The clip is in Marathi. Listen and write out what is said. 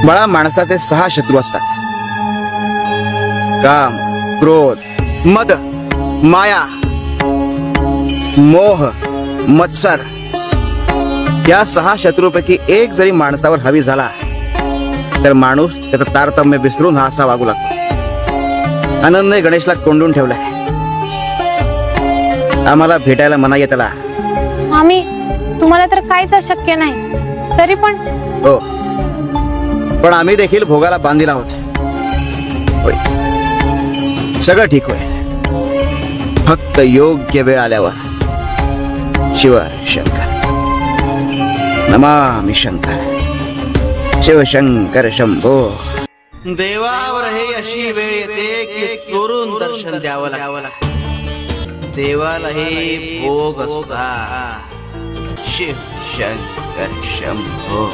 बाळा, माणसाचे 6 शत्रू असतात. काम, क्रोध, मद, माया, मोह, मत्सर. या 6 शत्रूपैकी एक जरी माणसावर हवी झाला तर माणूस त्याचं तारतम्य विसरून हा असा वागू लागतो. आनंद गणेशला कोंडून ठेवलाय. आम्हाला भेटायला मनाई आहे त्याला. स्वामी, तुम्हाला तर काहीच अशक्य नाही, तरी पण. हो, पण आम्ही देखील भोगाला बांधील आहोत. होय, सगळं ठीक होईल, फक्त योग्य वेळ आल्यावर. शिव शंकर, नमामि शंकर, शिवशंकर शंभो. देवावर हे अशी वेळ येते की चोरून दर्शन द्यावं लागतं. देवाला हे भोग असता. शिव शंकर शंभो.